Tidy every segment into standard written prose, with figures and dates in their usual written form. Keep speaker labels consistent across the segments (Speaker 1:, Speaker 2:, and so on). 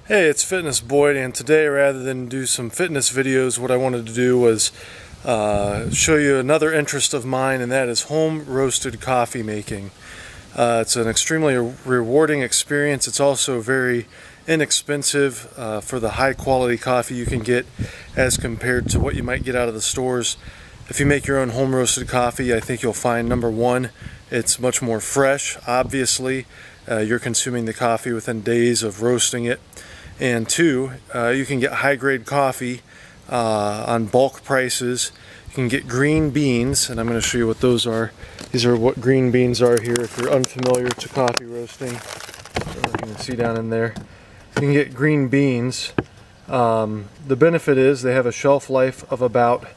Speaker 1: Hey, it's Fitness Boyd, and today, rather than do some fitness videos, what I wanted to do was show you another interest of mine, and that is home roasted coffee making. It's an extremely rewarding experience. It's also very inexpensive for the high quality coffee you can get as compared to what you might get out of the stores. If you make your own home roasted coffee, I think you'll find, number one, it's much more fresh. Obviously, you're consuming the coffee within days of roasting it. And two, you can get high-grade coffee on bulk prices. You can get green beans, and I'm going to show you what those are. These are what green beans are here if you're unfamiliar to coffee roasting. You can see down in there. You can get green beans. The benefit is they have a shelf life of about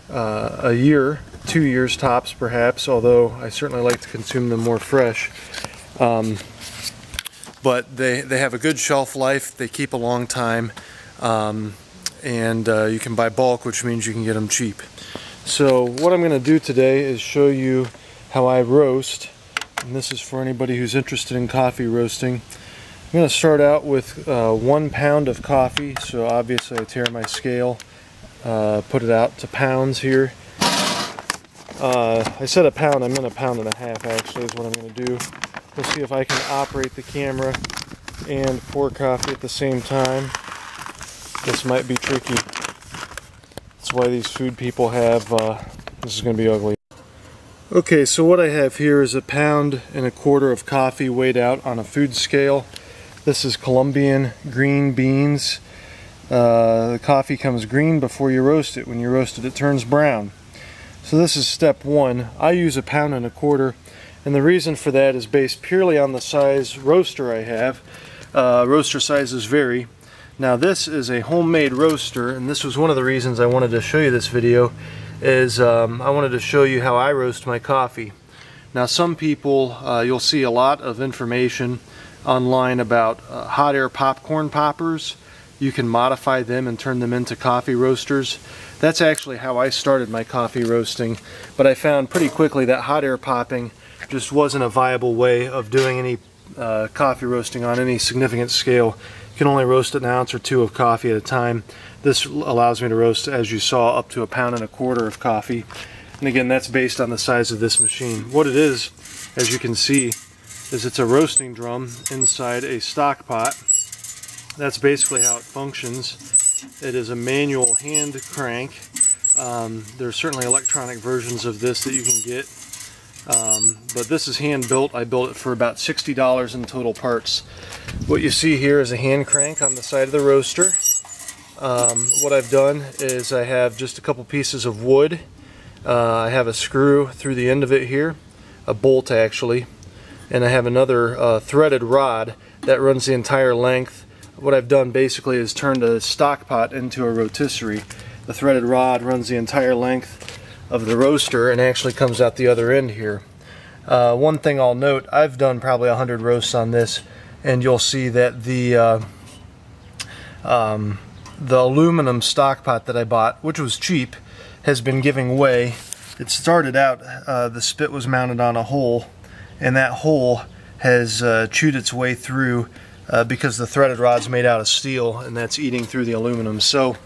Speaker 1: a year, 2 years tops perhaps, although I certainly like to consume them more fresh. But they have a good shelf life, they keep a long time, and you can buy bulk, which means you can get them cheap. So what I'm going to do today is show you how I roast, and this is for anybody who's interested in coffee roasting. I'm going to start out with 1 pound of coffee, so obviously I tear my scale, put it out to pounds here. I said a pound, I meant 1.5 pounds actually is what I'm going to do. We'll see if I can operate the camera and pour coffee at the same time. This might be tricky. That's why these food people have, this is going to be ugly. Okay, so what I have here is 1.25 pounds of coffee weighed out on a food scale. This is Colombian green beans. The coffee comes green before you roast it. When you roast it, it turns brown. So this is step one. I use 1.25 pounds. And the reason for that is based purely on the size roaster I have. Roaster sizes vary. Now this is a homemade roaster, and this was one of the reasons I wanted to show you this video, is I wanted to show you how I roast my coffee. Now some people, you'll see a lot of information online about hot air popcorn poppers. You can modify them and turn them into coffee roasters. That's actually how I started my coffee roasting, but I found pretty quickly that hot air popping just wasn't a viable way of doing any coffee roasting on any significant scale. You can only roast 1 ounce or 2 of coffee at a time. This allows me to roast, as you saw, up to 1.25 pounds of coffee. And again, that's based on the size of this machine. What it is, as you can see, is it's a roasting drum inside a stock pot. That's basically how it functions. It is a manual hand crank. There's certainly electronic versions of this that you can get. But this is hand built. I built it for about $60 in total parts. What you see here is a hand crank on the side of the roaster. What I've done is I have just a couple pieces of wood. I have a screw through the end of it here, a bolt actually, and I have another threaded rod that runs the entire length. What I've done basically is turned a stock pot into a rotisserie. The threaded rod runs the entire length of the roaster and actually comes out the other end here. One thing I'll note, I've done probably 100 roasts on this, and you'll see that the aluminum stock pot that I bought, which was cheap, has been giving way. It started out, the spit was mounted on a hole, and that hole has chewed its way through because the threaded rod's made out of steel, and that's eating through the aluminum. So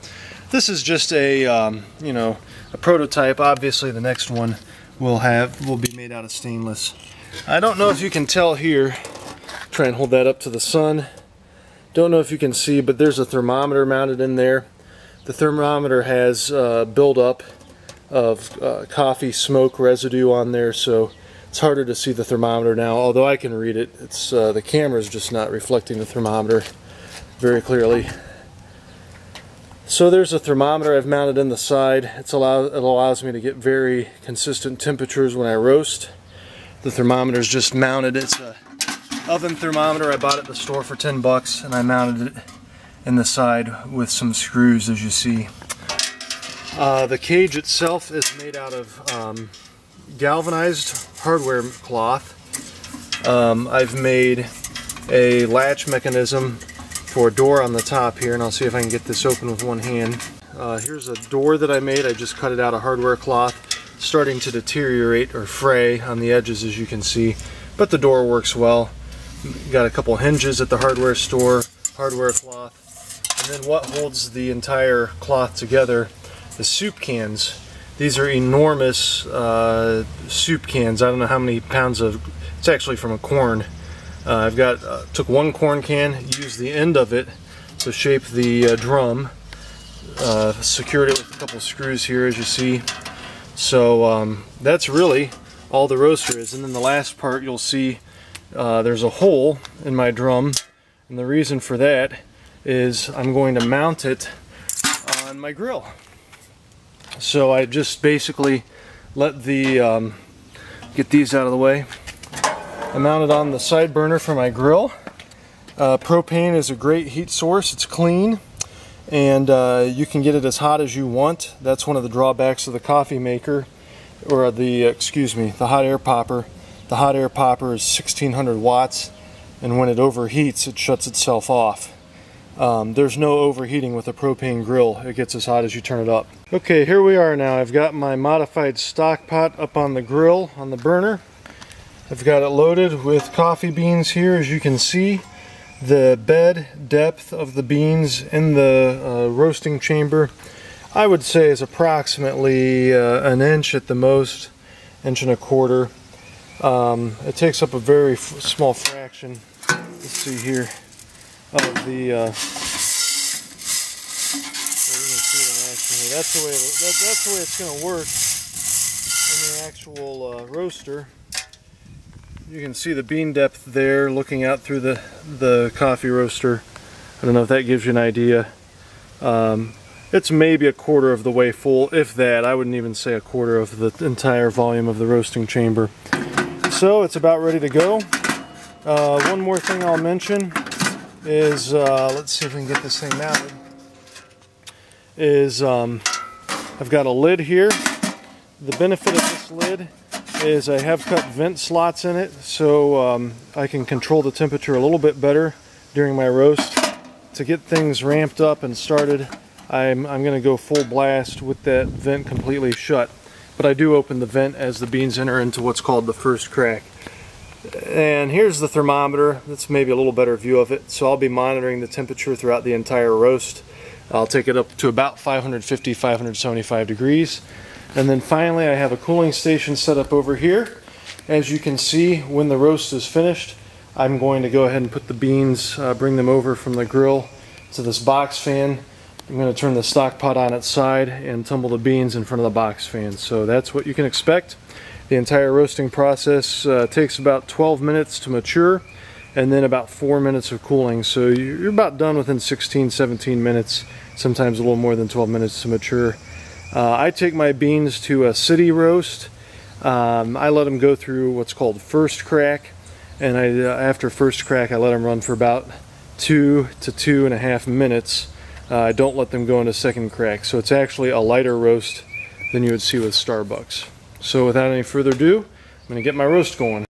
Speaker 1: this is just a you know, a prototype. Obviously the next one will be made out of stainless. I don't know if you can tell here. Try and hold that up to the sun. Don't know if you can see, but there's a thermometer mounted in there. The thermometer has buildup of coffee smoke residue on there, so it's harder to see the thermometer now, although I can read it. It's the camera's just not reflecting the thermometer very clearly. So there's a thermometer I've mounted in the side. It allows me to get very consistent temperatures when I roast. The thermometer's just mounted. It's a oven thermometer I bought at the store for 10 bucks, and I mounted it in the side with some screws, as you see. The cage itself is made out of galvanized hardware cloth. I've made a latch mechanism for a door on the top here, and I'll see if I can get this open with one hand. Here's a door that I made. I just cut it out of hardware cloth. It's starting to deteriorate or fray on the edges, as you can see, but the door works well. Got a couple hinges at the hardware store, hardware cloth. And then what holds the entire cloth together, the soup cans. These are enormous soup cans. I don't know how many pounds of, it's actually from a corn. I've got, took one corn can, used the end of it to shape the drum, secured it with a couple screws here as you see. So that's really all the roaster is. And then the last part you'll see there's a hole in my drum, and the reason for that is I'm going to mount it on my grill. So I just basically let the get these out of the way. I mount it on the side burner for my grill. Propane is a great heat source. It's clean, and you can get it as hot as you want. That's one of the drawbacks of the coffee maker, or the the hot air popper. The hot air popper is 1600 watts, and when it overheats, it shuts itself off. There's no overheating with a propane grill. It gets as hot as you turn it up. Okay, here we are now. I've got my modified stock pot up on the grill, on the burner. I've got it loaded with coffee beans here. As you can see, the bed depth of the beans in the roasting chamber, I would say, is approximately an inch at the most, inch and a quarter. It takes up a very small fraction, let's see here, of the that's the way it's going to work in the actual roaster. You can see the bean depth there looking out through the coffee roaster. I don't know if that gives you an idea. It's maybe a quarter of the way full, if that. I wouldn't even say a quarter of the entire volume of the roasting chamber. So it's about ready to go. One more thing I'll mention is, let's see if we can get this thing mounted, is I've got a lid here. The benefit of this lid is I have cut vent slots in it, so I can control the temperature a little bit better during my roast. To get things ramped up and started, I'm going to go full blast with that vent completely shut. But I do open the vent as the beans enter into what's called the first crack. And here's the thermometer. That's maybe a little better view of it. So I'll be monitoring the temperature throughout the entire roast. I'll take it up to about 550, 575 degrees. And then finally I have a cooling station set up over here. As you can see, when the roast is finished, I'm going to go ahead and put the beans, bring them over from the grill to this box fan. I'm going to turn the stock pot on its side and tumble the beans in front of the box fan. So that's what you can expect. The entire roasting process takes about 12 minutes to mature, and then about 4 minutes of cooling. So you're about done within 16, 17 minutes, sometimes a little more than 12 minutes to mature. I take my beans to a city roast. I let them go through what's called first crack, and after first crack I let them run for about 2 to 2.5 minutes. I don't let them go into second crack, so it's actually a lighter roast than you would see with Starbucks. So without any further ado, I'm going to get my roast going.